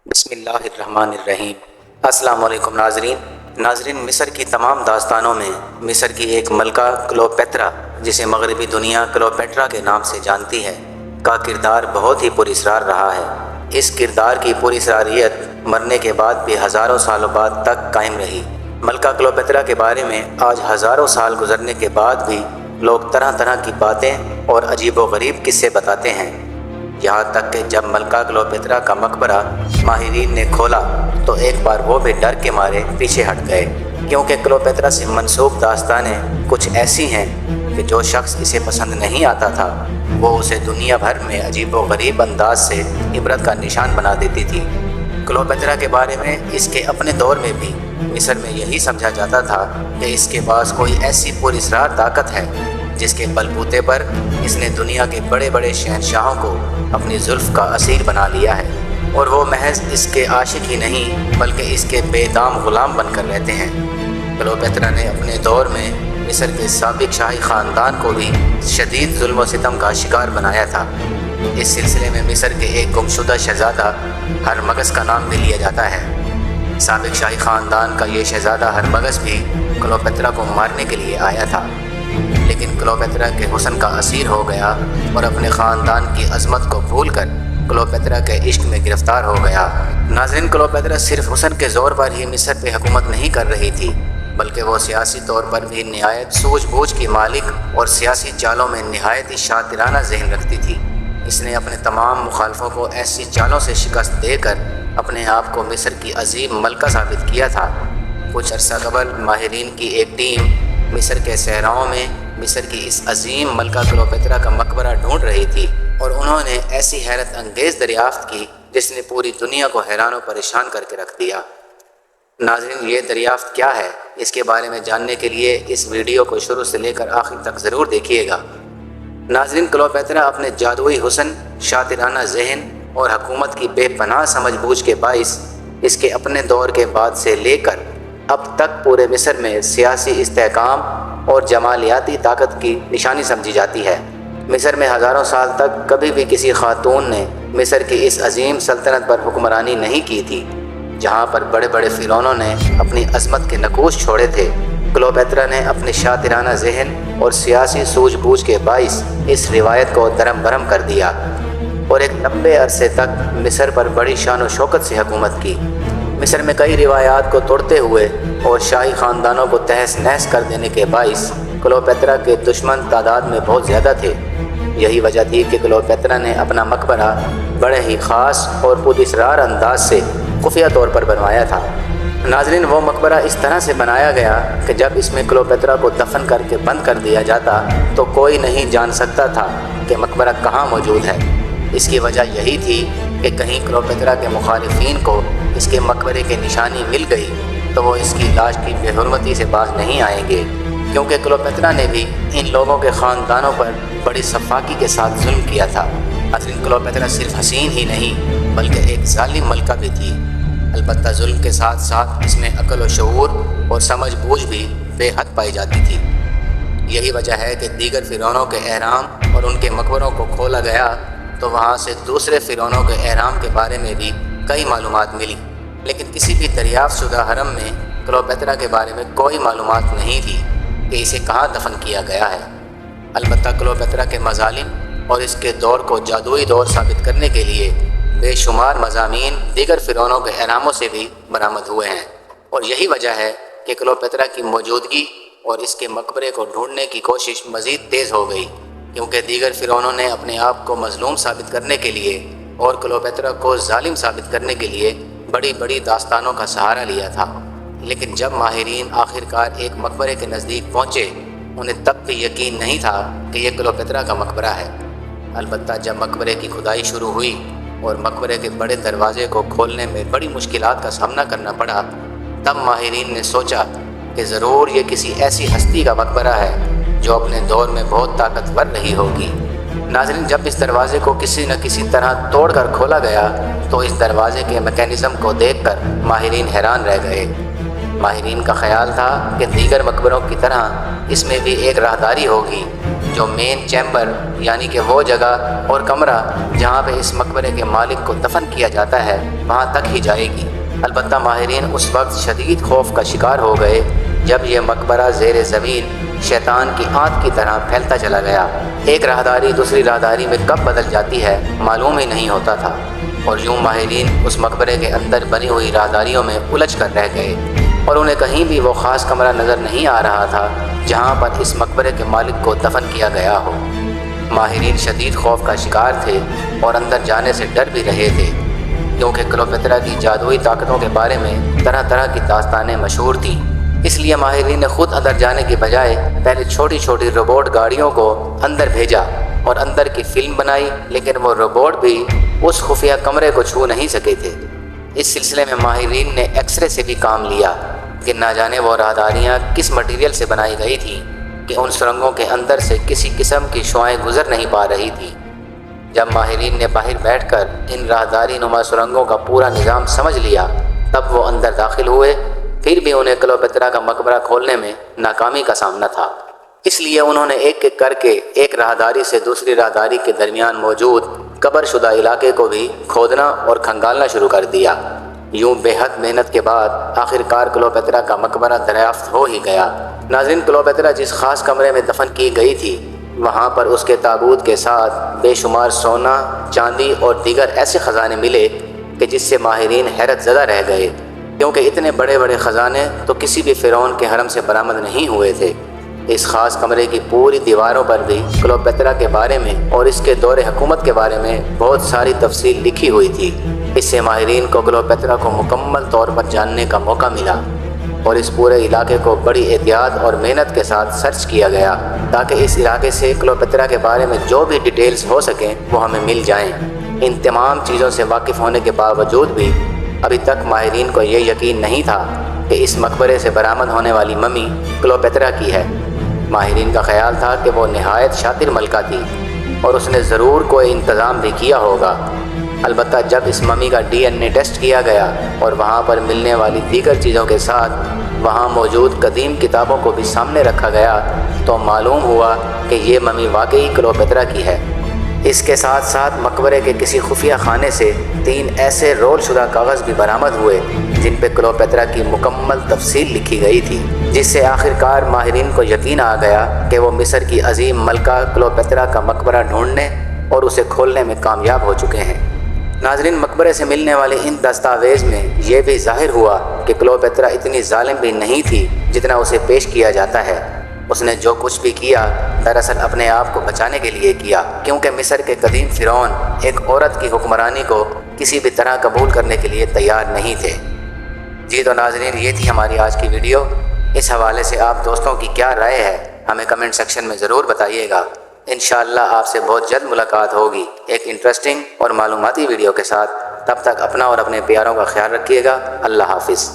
بسم اللہ الرحمن الرحیم۔ السلام علیکم ناظرین، مصر کی تمام داستانوں میں مصر کی ایک ملکہ کلوپیٹرا، جسے مغربی دنیا کلوپیٹرا کے نام سے جانتی ہے، کا کردار بہت ہی پراسرار رہا ہے۔ اس کردار کی پراسراریت مرنے کے بعد بھی ہزاروں سالوں بعد تک قائم رہی۔ ملکہ کلوپیٹرا کے بارے میں آج ہزاروں سال گزرنے کے بعد بھی لوگ طرح طرح کی باتیں اور عجیب و غریب قصے بتاتے ہیں، یہاں تک کہ جب ملکہ کلوپیٹرا کا مقبرہ ماہرین نے کھولا تو ایک بار وہ بھی ڈر کے مارے پیچھے ہٹ گئے، کیونکہ کلوپیٹرا سے منسوب داستانیں کچھ ایسی ہیں کہ جو شخص اسے پسند نہیں آتا تھا وہ اسے دنیا بھر میں عجیب و غریب انداز سے عبرت کا نشان بنا دیتی تھی۔ کلوپیٹرا کے بارے میں اس کے اپنے دور میں بھی مصر میں یہی سمجھا جاتا تھا کہ اس کے پاس کوئی ایسی پراسرار طاقت ہے جس کے بل بوتے پر اس نے دنیا کے بڑے بڑے شہنشاہوں کو اپنی زلف کا اسیر بنا لیا ہے، اور وہ محض اس کے عاشق ہی نہیں بلکہ اس کے بے دام غلام بن کر رہتے ہیں۔ کلوپیٹرا نے اپنے دور میں مصر کے سابق شاہی خاندان کو بھی شدید ظلم و ستم کا شکار بنایا تھا۔ اس سلسلے میں مصر کے ایک گمشدہ شہزادہ ہرمگس کا نام بھی لیا جاتا ہے۔ سابق شاہی خاندان کا یہ شہزادہ ہرمگس بھی کلوپیٹرا کو مارنے کے لیے آیا تھا، لیکن کلوپیٹرا کے حسن کا اسیر ہو گیا اور اپنے خاندان کی عظمت کو بھول کر کلوپیٹرا کے عشق میں گرفتار ہو گیا۔ ناظرین، کلوپیٹرا صرف حسن کے زور پر ہی مصر پہ حکومت نہیں کر رہی تھی، بلکہ وہ سیاسی طور پر بھی نہایت سوجھ بوجھ کی مالک اور سیاسی چالوں میں نہایت ہی شاطرانہ ذہن رکھتی تھی۔ اس نے اپنے تمام مخالفوں کو ایسی چالوں سے شکست دے کر اپنے آپ کو مصر کی عظیم ملکہ ثابت کیا تھا۔ کچھ عرصہ قبل ماہرین کی ایک ٹیم مصر کے صحراؤں میں مصر کی اس عظیم ملکہ کلوپیٹرا کا مقبرہ ڈھونڈ رہی تھی، اور انہوں نے ایسی حیرت انگیز دریافت کی جس نے پوری دنیا کو حیران و پریشان کر کے رکھ دیا۔ ناظرین، یہ دریافت کیا ہے، اس کے بارے میں جاننے کے لیے اس ویڈیو کو شروع سے لے کر آخر تک ضرور دیکھیے گا۔ ناظرین، کلوپیٹرا اپنے جادوئی حسن، شاطرانہ ذہن اور حکومت کی بے پناہ سمجھ بوجھ کے باعث اس کے اپنے دور کے بعد سے لے کر اب تک پورے مصر میں سیاسی استحکام اور جمالیاتی طاقت کی نشانی سمجھی جاتی ہے۔ مصر میں ہزاروں سال تک کبھی بھی کسی خاتون نے مصر کی اس عظیم سلطنت پر حکمرانی نہیں کی تھی، جہاں پر بڑے بڑے فرعونوں نے اپنی عظمت کے نقوش چھوڑے تھے۔ کلوپیٹرا نے اپنے شاطرانہ ذہن اور سیاسی سوجھ بوجھ کے باعث اس روایت کو درم برہم کر دیا اور ایک لمبے عرصے تک مصر پر بڑی شان و شوکت سے حکومت کی۔ مصر میں کئی روایات کو توڑتے ہوئے اور شاہی خاندانوں کو تہس نہس کر دینے کے باعث کلوپیٹرا کے دشمن تعداد میں بہت زیادہ تھے۔ یہی وجہ تھی کہ کلوپیٹرا نے اپنا مقبرہ بڑے ہی خاص اور پراسرار انداز سے خفیہ طور پر بنوایا تھا۔ ناظرین، وہ مقبرہ اس طرح سے بنایا گیا کہ جب اس میں کلوپیٹرا کو دفن کر کے بند کر دیا جاتا تو کوئی نہیں جان سکتا تھا کہ مقبرہ کہاں موجود ہے۔ اس کی وجہ یہی تھی کہ کہیں کلوپیٹرا کے مخالفین کو اس کے مقبرے کی نشانی مل گئی تو وہ اس کی لاش کی بے حرمتی سے باز نہیں آئیں گے، کیونکہ کلوپیٹرا نے بھی ان لوگوں کے خاندانوں پر بڑی سفاکی کے ساتھ ظلم کیا تھا۔ اصل کلوپیٹرا صرف حسین ہی نہیں بلکہ ایک ظالم ملکہ بھی تھی، البتہ ظلم کے ساتھ ساتھ اس میں عقل و شعور اور سمجھ بوجھ بھی بے حد پائی جاتی تھی۔ یہی وجہ ہے کہ دیگر فرعونوں کے اہرام اور ان کے مقبروں کو کھولا گیا تو وہاں سے دوسرے فرعونوں کے اہرام کے بارے میں بھی کئی معلومات ملی، لیکن کسی بھی دریافت شدہ حرم میں کلوپیٹرا کے بارے میں کوئی معلومات نہیں تھی کہ اسے کہاں دفن کیا گیا ہے۔ البتہ کلوپیٹرا کے مظالم اور اس کے دور کو جادوئی دور ثابت کرنے کے لیے بے شمار مضامین دیگر فرعونوں کے اہراموں سے بھی برآمد ہوئے ہیں، اور یہی وجہ ہے کہ کلوپیٹرا کی موجودگی اور اس کے مقبرے کو ڈھونڈنے کی کوشش مزید تیز ہو گئی، کیونکہ دیگر فرعونوں نے اپنے آپ کو مظلوم ثابت کرنے کے لیے اور کلوپیٹرا کو ظالم ثابت کرنے کے لیے بڑی بڑی داستانوں کا سہارا لیا تھا۔ لیکن جب ماہرین آخرکار ایک مقبرے کے نزدیک پہنچے، انہیں تب بھی یقین نہیں تھا کہ یہ کلوپیٹرا کا مقبرہ ہے۔ البتہ جب مقبرے کی کھدائی شروع ہوئی اور مقبرے کے بڑے دروازے کو کھولنے میں بڑی مشکلات کا سامنا کرنا پڑا، تب ماہرین نے سوچا کہ ضرور یہ کسی ایسی ہستی کا مقبرہ ہے جو اپنے دور میں بہت طاقتور رہی ہوگی۔ ناظرین، جب اس دروازے کو کسی نہ کسی طرح توڑ کر کھولا گیا تو اس دروازے کے میکینزم کو دیکھ کر ماہرین حیران رہ گئے۔ ماہرین کا خیال تھا کہ دیگر مقبروں کی طرح اس میں بھی ایک راہداری ہوگی جو مین چیمبر یعنی کہ وہ جگہ اور کمرہ جہاں پہ اس مقبرے کے مالک کو دفن کیا جاتا ہے وہاں تک ہی جائے گی۔ البتہ ماہرین اس وقت شدید خوف کا شکار ہو گئے جب یہ مقبرہ زیر زمین شیطان کی آنت کی طرح پھیلتا چلا گیا۔ ایک راہداری دوسری راہداری میں کب بدل جاتی ہے معلوم ہی نہیں ہوتا تھا، اور یوں ماہرین اس مقبرے کے اندر بنی ہوئی راہداریوں میں الجھ کر رہ گئے اور انہیں کہیں بھی وہ خاص کمرہ نظر نہیں آ رہا تھا جہاں پر اس مقبرے کے مالک کو دفن کیا گیا ہو۔ ماہرین شدید خوف کا شکار تھے اور اندر جانے سے ڈر بھی رہے تھے، کیونکہ کلوپیترا کی جادوئی طاقتوں کے بارے میں طرح طرح کی داستانیں مشہور تھیں۔ اس لیے ماہرین نے خود اندر جانے کی بجائے پہلے چھوٹی چھوٹی روبوٹ گاڑیوں کو اندر بھیجا اور اندر کی فلم بنائی، لیکن وہ روبوٹ بھی اس خفیہ کمرے کو چھو نہیں سکے تھے۔ اس سلسلے میں ماہرین نے ایکس رے سے بھی کام لیا کہ نہ جانے وہ راہداریاں کس مٹیریل سے بنائی گئی تھیں کہ ان سرنگوں کے اندر سے کسی قسم کی شعاعیں گزر نہیں پا رہی تھیں۔ جب ماہرین نے باہر بیٹھ کر ان راہداری نما سرنگوں کا پورا نظام سمجھ لیا تب وہ اندر داخل ہوئے، پھر بھی انہیں کلوپیترا کا مقبرہ کھولنے میں ناکامی کا سامنا تھا۔ اس لیے انہوں نے ایک ایک کر کے ایک راہداری سے دوسری راہداری کے درمیان موجود قبر شدہ علاقے کو بھی کھودنا اور کھنگالنا شروع کر دیا۔ یوں بے حد محنت کے بعد آخرکار کلوپیترا کا مقبرہ دریافت ہو ہی گیا۔ ناظرین، کلوپیترا جس خاص کمرے میں دفن کی گئی تھی وہاں پر اس کے تابوت کے ساتھ بے شمار سونا، چاندی اور دیگر ایسے خزانے ملے کہ جس سے ماہرین حیرت زدہ رہ گئے، کیونکہ اتنے بڑے بڑے خزانے تو کسی بھی فرعون کے حرم سے برآمد نہیں ہوئے تھے۔ اس خاص کمرے کی پوری دیواروں پر بھی کلوپیترا کے بارے میں اور اس کے دور حکومت کے بارے میں بہت ساری تفصیل لکھی ہوئی تھی۔ اس سے ماہرین کو کلوپیترا کو مکمل طور پر جاننے کا موقع ملا اور اس پورے علاقے کو بڑی احتیاط اور محنت کے ساتھ سرچ کیا گیا تاکہ اس علاقے سے کلوپیترا کے بارے میں جو بھی ڈیٹیلز ہو سکیں وہ ہمیں مل جائیں۔ ان تمام چیزوں سے واقف ہونے کے باوجود بھی ابھی تک ماہرین کو یہ یقین نہیں تھا کہ اس مقبرے سے برآمد ہونے والی ممی کلوپیترا کی ہے۔ ماہرین کا خیال تھا کہ وہ نہایت شاطر ملکہ تھی اور اس نے ضرور کوئی انتظام بھی کیا ہوگا۔ البتہ جب اس ممی کا DNA ٹیسٹ کیا گیا اور وہاں پر ملنے والی دیگر چیزوں کے ساتھ وہاں موجود قدیم کتابوں کو بھی سامنے رکھا گیا تو معلوم ہوا کہ یہ ممی واقعی کلوپیترا کی ہے۔ اس کے ساتھ ساتھ مقبرے کے کسی خفیہ خانے سے 3 ایسے رول شدہ کاغذ بھی برآمد ہوئے جن پہ کلوپیترا کی مکمل تفصیل لکھی گئی تھی، جس سے آخرکار ماہرین کو یقین آ گیا کہ وہ مصر کی عظیم ملکہ کلوپیترا کا مقبرہ ڈھونڈنے اور اسے کھولنے میں کامیاب ہو چکے ہیں۔ ناظرین، مقبرے سے ملنے والے ان دستاویز میں یہ بھی ظاہر ہوا کہ کلوپیترا اتنی ظالم بھی نہیں تھی جتنا اسے پیش کیا جاتا ہے۔ اس نے جو کچھ بھی کیا دراصل اپنے آپ کو بچانے کے لیے کیا، کیونکہ مصر کے قدیم فرعون ایک عورت کی حکمرانی کو کسی بھی طرح قبول کرنے کے لیے تیار نہیں تھے۔ جی تو ناظرین، یہ تھی ہماری آج کی ویڈیو۔ اس حوالے سے آپ دوستوں کی کیا رائے ہے ہمیں کمنٹ سیکشن میں ضرور بتائیے گا۔ انشاءاللہ آپ سے بہت جلد ملاقات ہوگی ایک انٹرسٹنگ اور معلوماتی ویڈیو کے ساتھ۔ تب تک اپنا اور اپنے پیاروں کا خیال رکھیے گا۔ اللہ حافظ۔